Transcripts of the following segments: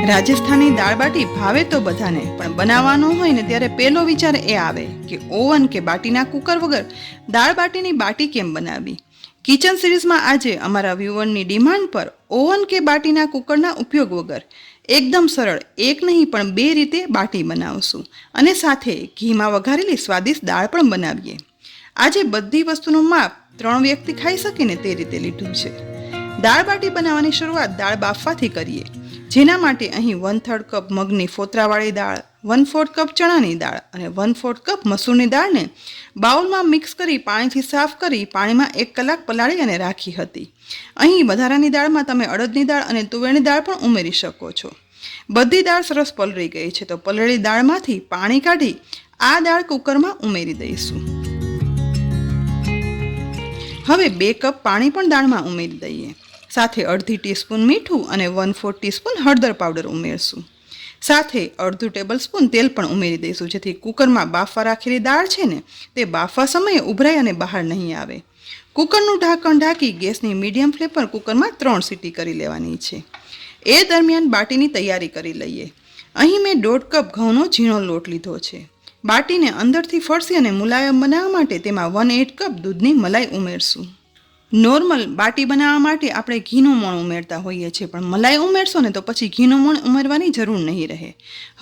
રાજસ્થાની દાળ બાટી ભાવે તો બધાને, પણ બનાવવાનો હોય ને ત્યારે પહેલો વિચાર એ આવે કે ઓવન કે બાટીના કુકર વગર દાળ બાટીની બાટી કેમ બનાવવી. કિચન સિરીઝમાં આજે અમારા વ્યુઅરની ડિમાન્ડ પર ઓવન કે બાટીના કુકરના ઉપયોગ વગર એકદમ સરળ એક નહીં પણ 2 રીતે બાટી બનાવશું અને સાથે ઘીમાં વઘારેલી સ્વાદિષ્ટ દાળ પણ બનાવીએ. આજે બધી વસ્તુનું માપ 3 વ્યક્તિ ખાઈ શકે ને તે રીતે લીધું છે. દાળ બાટી બનાવવાની શરૂઆત દાળ બાફવાથી કરીએ, જેના માટે અહીં 1/3 કપ મગની ફોતરાવાળી દાળ, 1/4 કપ ચણાની દાળ અને 1/4 કપ મસૂરની દાળને બાઉલમાં મિક્સ કરી પાણીથી સાફ કરી પાણીમાં 1 કલાક પલાળી અને રાખી હતી. અહીં વધારાની દાળમાં તમે અડદની દાળ અને તુવેરની દાળ પણ ઉમેરી શકો છો. બધી દાળ સરસ પલળી ગઈ છે તો પલળેલી દાળમાંથી પાણી કાઢી આ દાળ કુકરમાં ઉમેરી દઈશું. હવે 2 કપ પાણી પણ દાળમાં ઉમેરી દઈએ. સાથે અડધી ટીસ્પૂન મીઠું અને 1/4 ટીસ્પૂન હળદર પાવડર ઉમેરશું. સાથે અડધું ટેબલ સ્પૂન તેલ પણ ઉમેરી દઈશું, જેથી કુકરમાં બાફવા રાખેલી દાળ છે ને તે બાફવા સમયે ઉભરાઈ અને બહાર નહીં આવે. કુકરનું ઢાંકણ ઢાંકી ગેસની મીડિયમ ફ્લેમ પર કુકરમાં 3 સીટી કરી લેવાની છે. એ દરમિયાન બાટીની તૈયારી કરી લઈએ. અહીં મેં 1/2 કપ ઘઉંનો ઝીણો લોટ લીધો છે. બાટીને અંદરથી ફરસી અને મુલાયમ બનાવવા માટે તેમાં 1/8 કપ દૂધની મલાઈ ઉમેરશું. નોર્મલ બાટી બનાવવા માટે આપણે ઘીનું મોણ ઉમેરતા હોઈએ છીએ, પણ મલાઈ ઉમેરશો ને તો પછી ઘીનું મોણ ઉમેરવાની જરૂર નહીં રહે.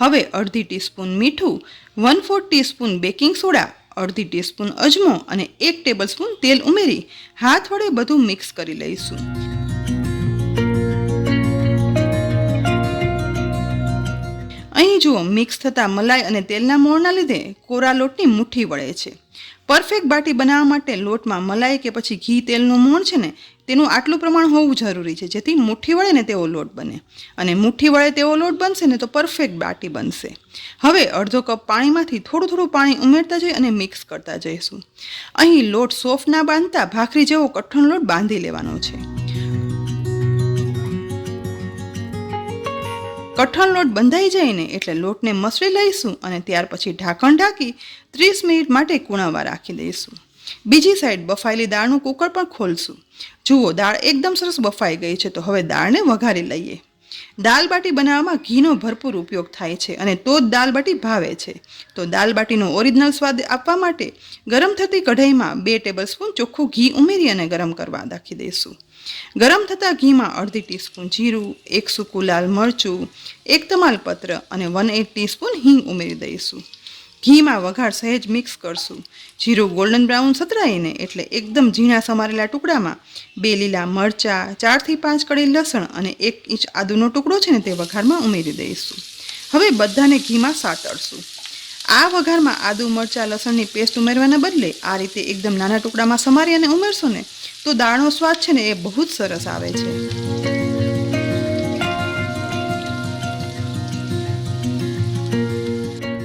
હવે અડધી ટીસ્પૂન મીઠું, 1/4 ટીસ્પૂન બેકિંગ સોડા, અડધી ટીસ્પૂન અજમો અને 1 ટેબલ સ્પૂન તેલ ઉમેરી હાથ વડે બધું મિક્સ કરી લઈશું. અહીં જુઓ, મિક્સ થતા મલાઈ અને તેલના મોણના લીધે કોરા લોટની મુઠ્ઠી વળે છે. પરફેક્ટ બાટી બનાવવા માટે લોટમાં મલાઈ કે પછી ઘી તેલનું મોણ છે ને તેનું આટલું પ્રમાણ હોવું જરૂરી છે, જેથી મુઠ્ઠી વળે ને તેવો લોટ બને. અને મુઠ્ઠી વળે તેવો લોટ બનશે ને તો પરફેક્ટ બાટી બનશે. હવે અડધો કપ પાણીમાંથી થોડું થોડું પાણી ઉમેરતા જઈ અને મિક્સ કરતા જઈશું. અહીં લોટ સોફ્ટ ના બાંધતા ભાખરી જેવો કઠણ લોટ બાંધી લેવાનો છે. કઠણ લોટ બંધાઈ જાય ને એટલે લોટને મસળી લઈશું અને ત્યાર પછી ઢાંકણ ઢાંકી 30 મિનિટ માટે કૂણવવા રાખી દઈશું. બીજી સાઈડ બફાયેલી દાળનું કુકર પણ ખોલશું. જુઓ, દાળ એકદમ સરસ બફાઈ ગઈ છે તો હવે દાળને વઘારી લઈએ. દાલ બાટી બનાવવામાં ઘીનો ભરપૂર ઉપયોગ થાય છે અને તો જ દાલ બાટી ભાવે છે. તો દાલ બાટીનો ઓરિજિનલ સ્વાદ આપવા માટે ગરમ થતી કઢાઈમાં 2 ટેબલ સ્પૂન ચોખ્ખું ઘી ઉમેરી અને ગરમ કરવા રાખી દઈશું. ગરમ થતા ઘીમાં અડધી ટીસ્પૂન જીરું, 1 સૂકું લાલ મરચું, 1 તમાલપત્ર અને 1/8 ટીસ્પૂન હિંગ ઉમેરી દઈશું. ઘીમાં વઘાર સહેજ મિક્સ કરશું. જીરું ગોલ્ડન બ્રાઉન સતરાઈને એટલે એકદમ ઝીણા સમારેલા ટુકડામાં 2 લીલા મરચાં, 4 થી 5 કળી લસણ અને 1 ઇંચ આદુનો ટુકડો છે ને તે વઘારમાં ઉમેરી દઈશું. હવે બધાને ઘીમાં સાતળશું. આ વઘારમાં આદુ, મરચાં, લસણની પેસ્ટ ઉમેરવાના બદલે આ રીતે એકદમ નાના ટુકડામાં સમારી અને ઉમેરશો ને તો દાળનો સ્વાદ છે ને એ બહુ જ સરસ આવે છે.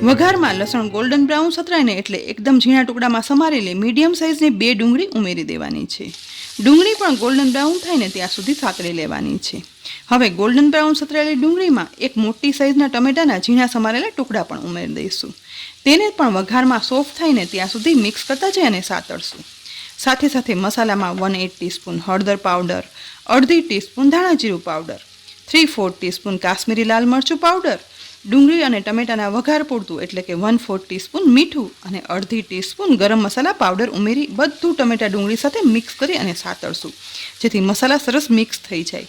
વઘારમાં લસણ ગોલ્ડન બ્રાઉન સતરાય ને એટલે એકદમ ઝીણા ટુકડામાં સમારેલી મીડિયમ સાઇઝની 2 ડુંગળી ઉમેરી દેવાની છે. ડુંગળી પણ ગોલ્ડન બ્રાઉન થાય ને ત્યાં સુધી સાતળી લેવાની છે. હવે ગોલ્ડન બ્રાઉન સતરાયેલી ડુંગળીમાં 1 મોટી સાઇઝના ટમેટાના ઝીણા સમારેલા ટુકડા પણ ઉમેરી દઈશું. તેને પણ વઘારમાં સોફ્ટ થાય ને ત્યાં સુધી મિક્સ કરતા જઈ અને સાતળશું. સાથે સાથે મસાલામાં 1/8 ટીસ્પૂન હળદર પાવડર, અડધી ટીસ્પૂન ધાણા જીરું પાવડર, 3/4 ટીસ્પૂન કાશ્મીરી લાલ મરચું પાવડર, ડુંગળી અને ટમેટાના વઘાર પૂરતું એટલે કે 1/4 ટીસ્પૂન મીઠું અને અડધી ટીસ્પૂન ગરમ મસાલા પાવડર ઉમેરી બધું ટમેટા ડુંગળી સાથે મિક્સ કરી અને સાતળશું, જેથી મસાલા સરસ મિક્સ થઈ જાય.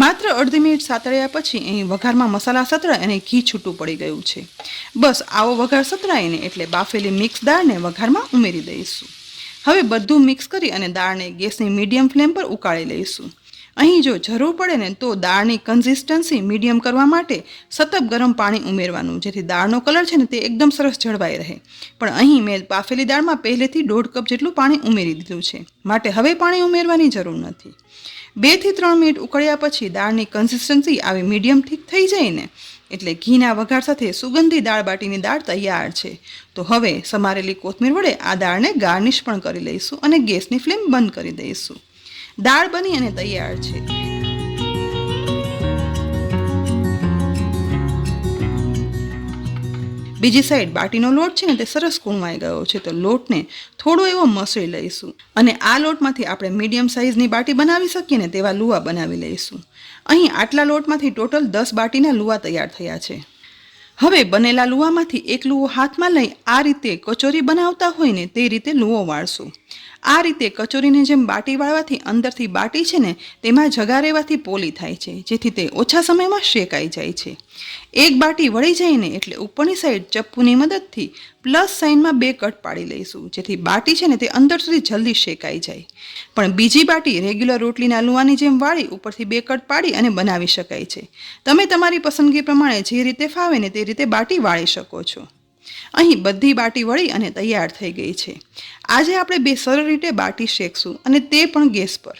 માત્ર અડધી મિનિટ સાતળ્યા પછી અહીં વઘારમાં મસાલા સતરાય અને ઘી છૂટું પડી ગયું છે. બસ આવો વઘાર સતરાઈને એટલે બાફેલી મિક્સ દાળને વઘારમાં ઉમેરી દઈશું. હવે બધું મિક્સ કરી અને દાળને ગેસની મીડિયમ ફ્લેમ પર ઉકાળી લઈશું. અહીં જો જરૂર પડે ને તો દાળની કન્સિસ્ટન્સી મીડિયમ કરવા માટે સતત ગરમ પાણી ઉમેરવાનું, જેથી દાળનો કલર છે ને તે એકદમ સરસ જળવાઈ રહે. પણ અહીં મેં બાફેલી દાળમાં પહેલેથી 1/2 કપ જેટલું પાણી ઉમેરી દીધું છે, માટે હવે પાણી ઉમેરવાની જરૂર નથી. 2 થી 3 મિનિટ ઉકળ્યા પછી દાળની કન્સિસ્ટન્સી આવી મીડિયમ ઠીક થઈ જાય ને એટલે ઘીના વઘાર સાથે સુગંધી દાળ બાટીની દાળ તૈયાર છે. તો હવે સમારેલી કોથમીર વડે આ દાળને ગાર્નિશ પણ કરી લઈશું અને ગેસની ફ્લેમ બંધ કરી દઈશું. દાળ બની અને તૈયાર છે. બીજી સાઈડ બાટીનો લોટ છે ને તે સરસ કૂણવાઈ ગયો છે તો લોટને થોડો એવો મસળી લઈશું અને આ લોટમાંથી આપણે મીડિયમ સાઇઝની બાટી બનાવી શકીએ ને તેવા લુવા બનાવી લઈશું. અહીં આટલા લોટમાંથી ટોટલ 10 બાટીના લુવા તૈયાર થયા છે. હવે બનેલા લુવામાંથી એક લુવો હાથમાં લઈ આ રીતે કચોરી બનાવતા હોય ને તે રીતે લુવો વાળશું. આ રીતે કચોરીની જેમ બાટી વાળવાથી અંદરથી બાટી છે ને તેમાં જગા રહેવાથી પોલી થાય છે, જેથી તે ઓછા સમયમાં શેકાઈ જાય છે. એક બાટી વળી જાય ને એટલે ઉપરની સાઈડ ચપ્પુની મદદથી પ્લસ સાઇનમાં 2 કટ પાડી લઈશું, જેથી બાટી છે ને તે અંદર સુધી જલ્દી શેકાઈ જાય. પણ બીજી બાટી રેગ્યુલર રોટલીના લુવાની જેમ વાળી ઉપરથી 2 કટ પાડી અને બનાવી શકાય છે. તમે તમારી પસંદગી પ્રમાણે જે રીતે ફાવે ને તે રીતે બાટી વાળી શકો છો. અહીં બધી બાટી વળી અને તૈયાર થઈ ગઈ છે. આજે આપણે 2 સરળ રીતે બાટી શેકશું અને તે પણ ગેસ પર.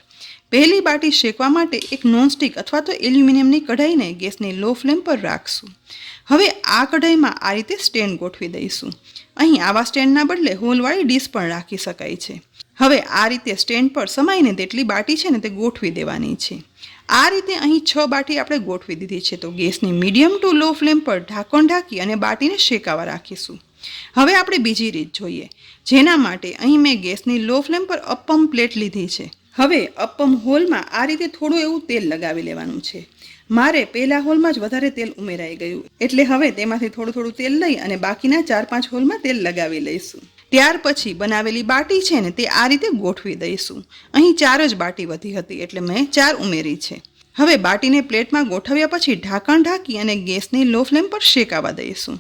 પહેલી બાટી શેકવા માટે એક નોનસ્ટિક અથવા તો એલ્યુમિનિયમની કઢાઈને ગેસની લો ફ્લેમ પર રાખશું. હવે આ કઢાઈમાં આ રીતે સ્ટેન્ડ ગોઠવી દઈશું. અહીં આવા સ્ટેન્ડના બદલે હોલવાળી ડીશ પણ રાખી શકાય છે. હવે આ રીતે સ્ટેન્ડ પર સમાઈને તેટલી બાટી છે ને તે ગોઠવી દેવાની છે. આ રીતે અહીં 6 બાટી આપણે ગોઠવી દીધી છે. તો ગેસની મીડિયમ ટુ લો ફ્લેમ પર ઢાંકણ ઢાંકી અને બાટીને શેકાવા રાખીશું. હવે આપણે બીજી રીત જોઈએ, જેના માટે અહીં મેં ગેસની લો ફ્લેમ પર અપ્પમ પ્લેટ લીધી છે. હવે અપ્પમ હોલમાં આ રીતે થોડું એવું તેલ લગાવી લેવાનું છે. મારે પહેલા હોલમાં જ વધારે તેલ ઉમેરાઈ ગયું, એટલે હવે તેમાંથી થોડું તેલ લઈ અને બાકીના 4-5 હોલમાં તેલ લગાવી લઈશું. ત્યાર પછી બનાવેલી બાટી છે ને તે આ રીતે ગોઠવી દઈશું. અહીં 4 જ બાટી વધી હતી એટલે મેં 4 ઉમેરી છે. હવે બાટીને પ્લેટમાં ગોઠવ્યા પછી ઢાંકણ ઢાંકી અને ગેસની લો ફ્લેમ પર શેકાવા દઈશું.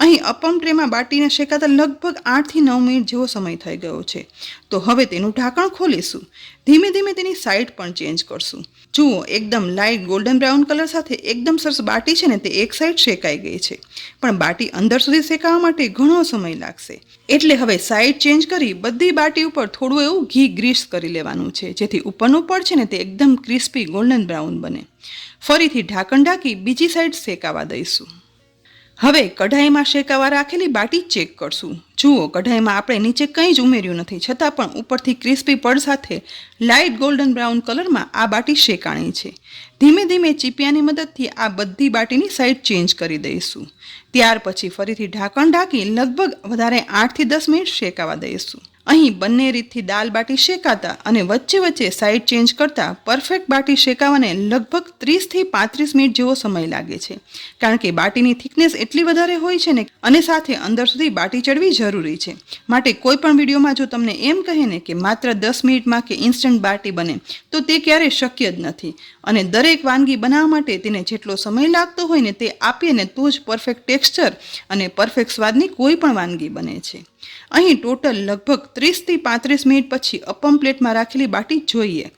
અહીં અપમ ટ્રેમાં બાટીને શેકાતા લગભગ 8 થી 9 મિનિટ જેવો સમય થઈ ગયો છે. તો હવે તેનું ઢાંકણ ખોલીશું. ધીમે ધીમે તેની સાઈડ પણ ચેન્જ કરશું. જુઓ, એકદમ લાઇટ ગોલ્ડન બ્રાઉન કલર સાથે એકદમ સરસ બાટી છે ને તે એક સાઈડ શેકાઈ ગઈ છે. પણ બાટી અંદર સુધી શેકાવા માટે ઘણો સમય લાગશે, એટલે હવે સાઈડ ચેન્જ કરી બધી બાટી ઉપર થોડું એવું ઘી ગ્રીસ કરી લેવાનું છે, જેથી ઉપરનું પડ છે ને તે એકદમ ક્રિસ્પી ગોલ્ડન બ્રાઉન બને. ફરીથી ઢાંકણ ઢાંકી બીજી સાઈડ શેકાવા દઈશું. હવે કઢાઈમાં શેકાવા રાખેલી બાટી ચેક કરશું. જુઓ, કઢાઈમાં આપણે નીચે કંઈ જ ઉમેર્યું નથી, છતાં પણ ઉપરથી ક્રિસ્પી પડ સાથે લાઇટ ગોલ્ડન બ્રાઉન કલરમાં આ બાટી શેકાણી છે. ધીમે ધીમે ચીપિયાની મદદથી આ બધી બાટીની સાઈડ ચેન્જ કરી દઈશું. ત્યાર પછી ફરીથી ઢાંકણ ઢાંકી લગભગ વધારે 8 થી 10 મિનિટ શેકાવા દઈશું. અહીં બંને રીતથી દાલ બાટી શેકાતા અને વચ્ચે વચ્ચે સાઈડ ચેન્જ કરતા પરફેક્ટ બાટી શેકાવાને લગભગ 30 થી 35 મિનિટ જેવો સમય લાગે છે, કારણ કે બાટીની થિકનેસ એટલી વધારે હોય છે ને, અને સાથે અંદર સુધી બાટી ચડવી જરૂરી છે. માટે કોઈ પણ વિડીયોમાં જો તમને એમ કહે ને કે માત્ર 10 મિનિટમાં કે ઇન્સ્ટન્ટ બાટી બને, તો તે ક્યારેય શક્ય જ નથી. અને દરેક વાનગી બનાવવા માટે તેને જેટલો સમય લાગતો હોય ને તે આપીએ ને તો જ પરફેક્ટ ટેક્સચર અને પરફેક્ટ સ્વાદની કોઈ પણ વાનગી બને છે. અહીં ટોટલ લગભગ 30 થી 35 મિનિટ પછી અપમ પ્લેટમાં રાખેલી બાટી જોઈએ.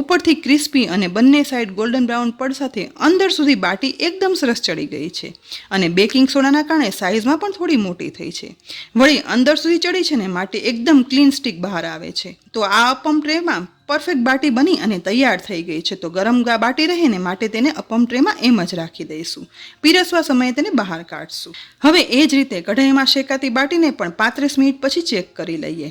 ઉપરથી ક્રિસ્પી અને બંને સાઈડ ગોલ્ડન બ્રાઉન પડ સાથે અંદર સુધી બાટી એકદમ સરસ ચડી ગઈ છે. અને બેકિંગ સોડાના કારણે સાઇઝમાં પણ થોડી મોટી થઈ છે. વળી અંદર સુધી ચડી છે ને, માટે એકદમ ક્લીન સ્ટિક બહાર આવે છે. તો આ અપમ ટ્રેમાં પરફેક્ટ બાટી બની અને તૈયાર થઈ ગઈ છે. તો ગરમ બાટી રહે ને, માટે તેને અપમ ટ્રેમાં એમ જ રાખી દઈશું. પીરસવા સમયે તેને બહાર કાઢશું. હવે એ જ રીતે કઢાઈમાં શેકાતી બાટીને પણ 35 મિનિટ પછી ચેક કરી લઈએ.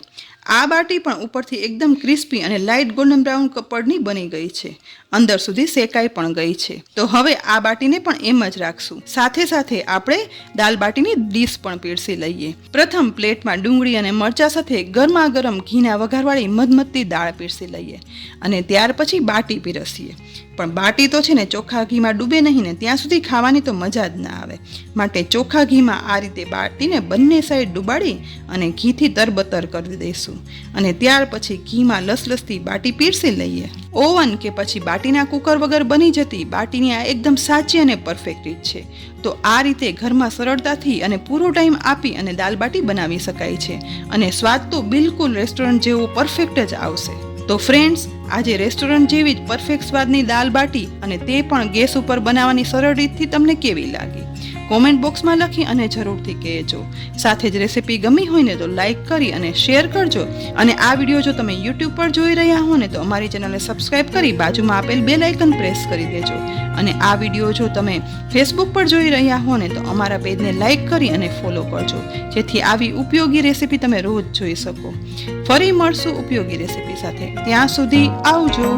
આ બાટી પણ ઉપરથી એકદમ ક્રિસ્પી અને લાઇટ ગોલ્ડન બ્રાઉન કપડની બની ગઈ છે. અંદર સુધી શેકાઈ પણ ગઈ છે. તો હવે આ બાટીને પણ એમ જ રાખશું. સાથે સાથે આપણે દાલ બાટીની ડીશ પણ પીરસી લઈએ. પ્રથમ પ્લેટમાં ડુંગળી અને મરચાં સાથે ગરમા ગરમ ઘીના વઘારવાળી મધમધતી દાળ પીરસી લઈએ અને ત્યાર પછી બાટી પીરસીએ. પણ બાટી તો છે ને ચોખ્ખા ઘીમાં ડૂબે નહીં ને ત્યાં સુધી ખાવાની તો મજા જ ના આવે. માટે ચોખ્ખા ઘીમાં આ રીતે બાટીને બંને સાઈડ ડૂબાડી અને ઘીથી તરબતર કરી દઈશું. અને ત્યાર પછી ઘીમાં લસલસતી બાટી પીરસી લઈએ. ઓવન કે પછી બાટીના કુકર વગર બની જતી બાટીની આ એકદમ સાચી અને પરફેક્ટ રીત છે. તો આ રીતે ઘરમાં સરળતાથી અને પૂરો ટાઈમ આપી અને દાલ બાટી બનાવી શકાય છે. અને સ્વાદ તો બિલકુલ રેસ્ટોરન્ટ જેવો પરફેક્ટ જ આવશે. તો ફ્રેન્ડ્સ, આજે રેસ્ટોરન્ટ જેવી જ પરફેક્ટ સ્વાદની દાલ બાટી અને તે પણ ગેસ ઉપર બનાવવાની સરળ રીતથી તમને કેવી લાગી? કોમેન્ટ બોક્સમાં લખી અને જરૂરથી કહેજો. સાથે જ રેસીપી ગમી હોય ને તો લાઈક કરી અને શેર કરજો. અને આ વિડીયો જો તમે યુટ્યુબ પર જોઈ રહ્યા હો ને તો અમારી ચેનલને સબસ્ક્રાઈબ કરી બાજુમાં આપેલ બેલ આઇકન પ્રેસ કરી દેજો. અને આ વિડીયો જો તમે ફેસબુક પર જોઈ રહ્યા હો ને તો અમારા પેજને લાઈક કરી અને ફોલો કરજો, જેથી આવી ઉપયોગી રેસીપી તમે રોજ જોઈ શકો. ફરી મળશું ઉપયોગી રેસીપી સાથે. ત્યાં સુધી આવજો.